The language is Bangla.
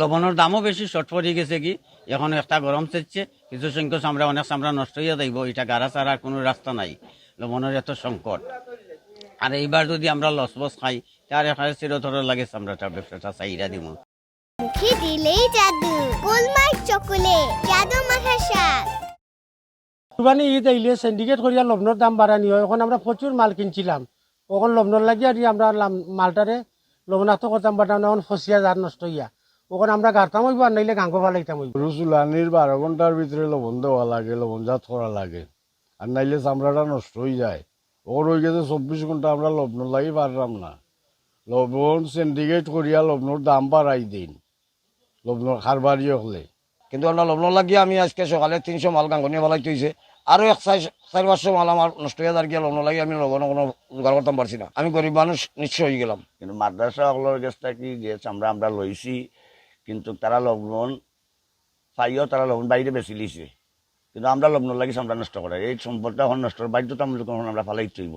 লবণের দামও বেশি শর্ট পড়ে গেছে কি এখন একটা গরম চাইছে কিছু সংখ্যক চামড়া অনেক চামড়া নষ্ট হয়ে যাইব এটা গাড়া ছাড়া কোনো রাস্তা নাই লবণের এত সংকট আর এইবার যদি আমরা লস বস খাই তার এখানে চিরতর লাগে চামড়াটা ব্যবসাটা চাইরা দিব মুখে দিলেই জাদু গোলমার্ক চকোলেট জাদু মাখা স্বাদ। কুরবানি ঈদ আইলে সিন্ডিকেট করিয়া লবণের দাম বাড়ানি হয় এখন আমরা প্রচুর মাল কিনছিলাম ওখন লবণের লাগিয়ে আর আমরা মালটারে লবণাক্ত করতাম বাটাম এখন ফসিয়া যার নষ্ট হইয়া ওখানে আমরা গাড়তাম হইব আর নাইলে গাঙ্গ ফালাইতাম হইব। রসুলানির 12 ঘন্টার ভিতরে লবণ দেওয়া লাগে লবণজাত করা লাগে আর নাইলে চামড়াটা নষ্ট হয়ে যায় ওর হয়ে গেছে 24 ঘন্টা আমরা লবণ লাগি পারলাম না লবণ সিন্ডিকেট করিয়া লবণের দাম বাড়াই দিন লবণের খার বাড়িয়ে হলে কিন্তু আমরা লবণ লাগিয়ে আমি আজকে সকালে 300 মাল গাঙ্গনিয়া ফেলাইতে হয়েছে আরো 400-500 মাল আমার নষ্ট হয়ে যার গিয়ে লবণ লাগিয়ে আমি লবণ কোনো জোগাড় করতাম পারছি না আমি গরিব মানুষ নিশ্চয় হয়ে গেলাম। কিন্তু মাদ্রাসা হলের গেছটা কি যে চামড়া আমরা লইছি কিন্তু তারা লবণ পাইও তারা লবণ বাইরে বেশি লিছে কিন্তু আমরা লবণ লাগি চামড়া নষ্ট করে এই সম্পদটা এখন নষ্ট বাধ্যতামূলক আমরা ফালাই চইব